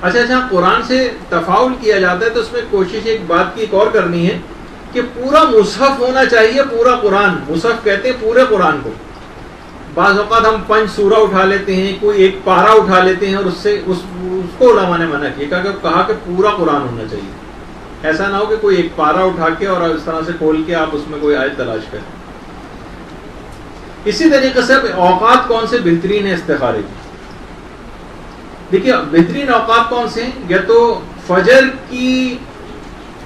اچھا قرآن سے تفاعل کیا جاتا ہے تو اس میں کوشش ایک بات کی ایک اور کرنی ہے کہ پورا مصحف ہونا چاہیے، پورا قرآن، مصحف کہتے ہیں پورے قرآن کو. بعض اوقات ہم 5 سورہ اٹھا لیتے ہیں، کوئی ایک پارہ اٹھا لیتے ہیں اور اس کو علماء نے منع کیا، کہا کہ پورا قرآن ہونا چاہیے. ایسا نہ ہو کہ کوئی ایک پارہ اٹھا کے اور اس طرح سے کھول کے آپ اس میں کوئی آیت تلاش کریں. اسی طریقے سے اوقات کون سے بہترین ہیں استخارے کی؟ دیکھیے بہترین اوقات کون سے ہیں؟ یا تو فجر کی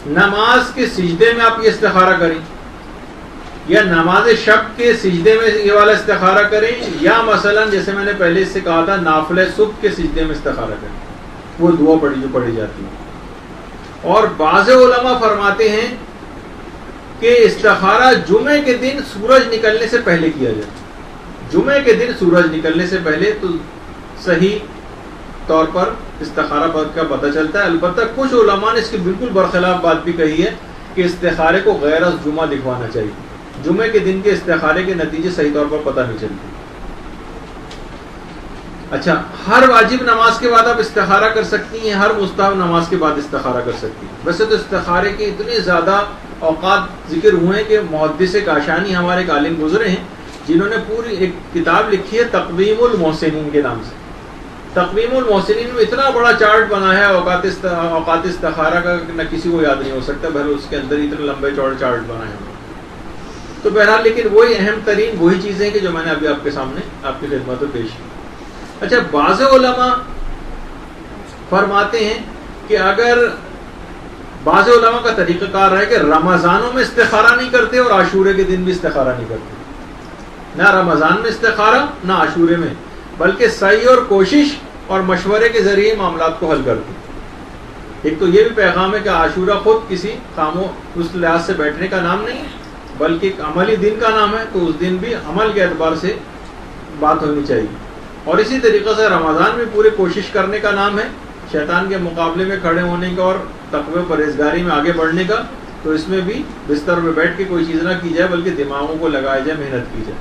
نماز کے سجدے میں آپ یہ استخارہ کریں، یا نماز شب کے سجدے میں یہ والا استخارہ کریں، یا مثلا جیسے میں نے پہلے سے کہا تھا نافلہ صبح کے سجدے میں استخارہ کریں، وہ دعا جو پڑھی جاتی ہے. اور بعض علماء فرماتے ہیں کہ استخارہ جمعے کے دن سورج نکلنے سے پہلے کیا جائے. جمعے کے دن سورج نکلنے سے پہلے تو صحیح طور پر استخارہ کا پتہ چلتا ہے. البتہ کچھ علماء نے اس کی بالکل برخلاف بات بھی کہی ہے کہ استخارے کو غیر از جمعہ دکھوانا چاہیے. جمعے کے دن کے استخارے کے نتیجے صحیح طور پر پتہ نہیں چلتے. اچھا، ہر واجب نماز کے بعد آپ استخارہ کر سکتی ہیں، ہر مستحب نماز کے بعد استخارہ کر سکتی ہیں. ویسے تو استخارے کے اتنے زیادہ اوقات ذکر ہوئے ہیں کہ محدث کاشانی ہمارے ایک عالم گزرے ہیں جنہوں نے پوری ایک کتاب لکھی ہے تقویم المحسنین کے نام سے. تقویم المحسنین میں اتنا بڑا چارٹ بنا ہے اوقات استخارہ کا، نہ کسی کو یاد نہیں ہو سکتا، بہرحال اس کے اندر اتنے لمبے چوڑے چارٹ بنا ہے. تو بہرحال لیکن وہی اہم ترین وہی چیزیں کہ جو میں نے ابھی آپ کے سامنے آپ کی خدمت میں پیش کی. اچھا، بعض علماء فرماتے ہیں کہ اگر بعض علماء کا طریقہ کار ہے کہ رمضانوں میں استخارہ نہیں کرتے اور عاشورے کے دن بھی استخارہ نہیں کرتے، نہ رمضان میں استخارہ نہ عاشورے میں، بلکہ سعی اور کوشش اور مشورے کے ذریعے معاملات کو حل کرتے. ایک تو یہ بھی پیغام ہے کہ عاشورہ خود کسی اس لحاظ سے بیٹھنے کا نام نہیں ہے بلکہ ایک عملی دن کا نام ہے، تو اس دن بھی عمل کے اعتبار سے بات ہونی چاہیے. اور اسی طریقے سے رمضان میں پورے کوشش کرنے کا نام ہے، شیطان کے مقابلے میں کھڑے ہونے کا اور تقوی پرہیزگاری میں آگے بڑھنے کا. تو اس میں بھی بستر میں بیٹھ کے کوئی چیز نہ کی جائے بلکہ دماغوں کو لگایا جائے، محنت کی جائے.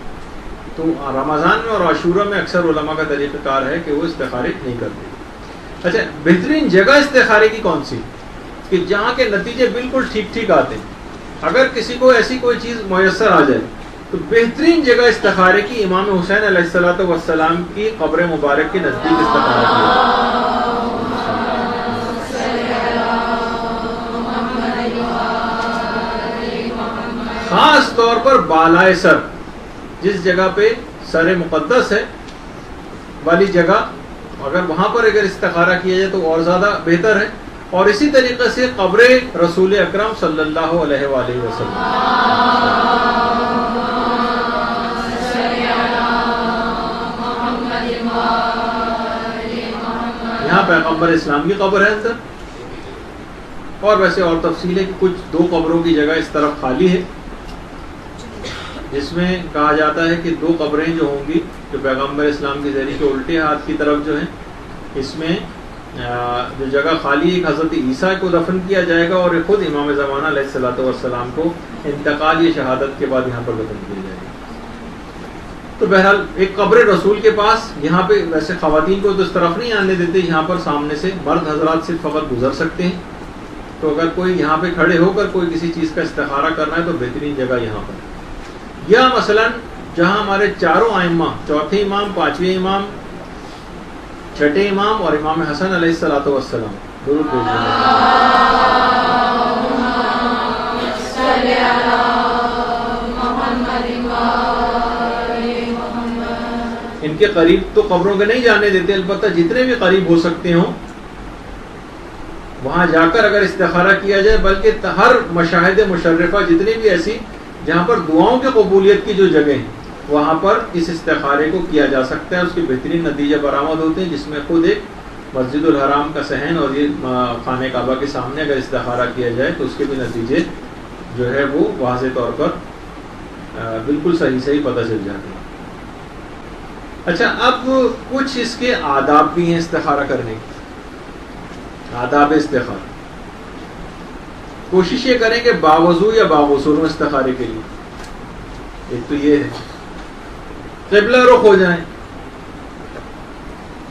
تو رمضان میں اور عاشورہ میں اکثر علماء کا طریقہ کار ہے کہ وہ استخارے نہیں کرتے. اچھا، بہترین جگہ استخارے کی کون سی کہ جہاں کے نتیجے بالکل ٹھیک ٹھیک آتے ہیں؟ اگر کسی کو ایسی کوئی چیز میسر آ جائے تو بہترین جگہ استخارے کی امام حسین علیہ الصلوۃ والسلام کی قبر مبارک کے نزدیک استخارہ کیا. خاص طور پر بالائے سر، جس جگہ پہ سر مقدس ہے والی جگہ، اگر وہاں پر اگر استخارہ کیا جائے تو اور زیادہ بہتر ہے. اور اسی طریقے سے قبر رسول اکرم صلی اللہ علیہ وآلہ وسلم، یہاں پیغمبر اسلام کی قبر ہے اندر. اور ویسے اور تفصیل ہے کہ کچھ 2 قبروں کی جگہ اس طرف خالی ہے، جس میں کہا جاتا ہے کہ 2 قبریں جو ہوں گی جو پیغمبر اسلام کی زہری کے الٹے ہاتھ کی طرف جو ہیں، اس میں جو جگہ خالی ایک حضرت عیسیٰ کو دفن کیا جائے گا اور خود امام زمانہ علیہ الصلوۃ والسلام کو انتقال یا شہادت کے بعد یہاں پر دفن کیا جائے گا. تو بہرحال ایک قبر رسول کے پاس، یہاں پہ ویسے خواتین کو تو اس طرف نہیں آنے دیتے، یہاں پر سامنے سے مرد حضرات صرف فقط گزر سکتے ہیں. تو اگر کوئی یہاں پہ کھڑے ہو کر کوئی کسی چیز کا استخارہ کرنا ہے تو بہترین جگہ یہاں پر. یا مثلا جہاں ہمارے چاروں ائمہ، چوتھے امام، پانچویں امام، چھٹے امام اور امام حسن علیہ الصلوۃ والسلام درود بھیجتے ہیں، ان کے قریب تو قبروں کے نہیں جانے دیتے، البتہ جتنے بھی قریب ہو سکتے ہوں وہاں جا کر اگر استخارہ کیا جائے. بلکہ ہر مشاہد مشرفہ جتنی بھی ایسی جہاں پر دعاؤں کی قبولیت کی جو جگہ ہیں وہاں پر اس استخارے کو کیا جا سکتا ہے. اس کے بہترین نتیجے برآمد ہوتے ہیں، جس میں خود ایک مسجد الحرام کا صحن اور یہ خانہ کعبہ کے سامنے اگر استخارہ کیا جائے تو اس کے بھی نتیجے جو ہے وہ واضح طور پر بالکل صحیح پتہ چل جاتے ہیں. اچھا، اب کچھ اس کے آداب بھی ہیں استخارہ کرنے کے. آداب استخارہ، کوشش یہ کریں کہ باوضو یا باغسل ہو استخارے کے لیے. ایک تو یہ ہے قبلہ رخ ہو جائیں،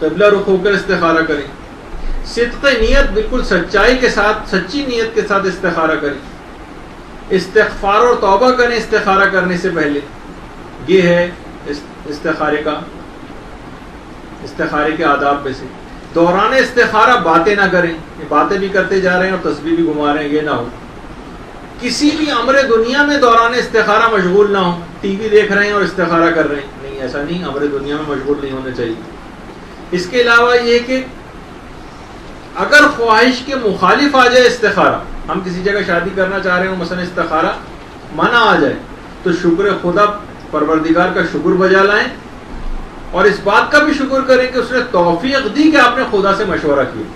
قبلہ رخ ہو کر استخارہ کریں. صدق نیت، بالکل سچائی کے ساتھ، سچی نیت کے ساتھ استخارہ کریں. استغفار اور توبہ کریں استخارہ کرنے سے پہلے. یہ ہے استخارے کے آداب میں سے. دوران استخارہ باتیں نہ کریں. یہ باتیں بھی کرتے جا رہے ہیں اور تسبیح بھی گھما رہے ہیں، یہ نہ ہو. کسی بھی امر دنیا میں دوران استخارہ مشغول نہ ہو. ٹی وی دیکھ رہے ہیں اور استخارہ کر رہے ہیں، نہیں، ایسا نہیں. امر دنیا میں مشغول نہیں ہونے چاہیے. اس کے علاوہ یہ کہ اگر خواہش کے مخالف آ جائے استخارہ، ہم کسی جگہ شادی کرنا چاہ رہے ہوں، مثلا استخارہ منع آ جائے، تو شکر خدا، پروردگار کا شکر بجا لائیں اور اس بات کا بھی شکر کریں کہ اس نے توفیق دی کہ آپ نے خدا سے مشورہ کیا.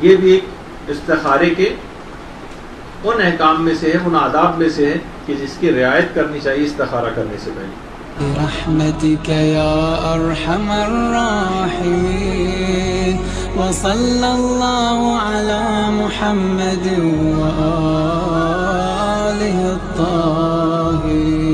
یہ بھی ایک استخارے کے ان احکام میں سے ہے، ان آداب میں سے ہے کہ جس کی رعایت کرنی چاہیے استخارہ کرنے سے پہلے. برحمتك يا أرحم الراحمين وصلى الله على محمد وآله الطاهرين.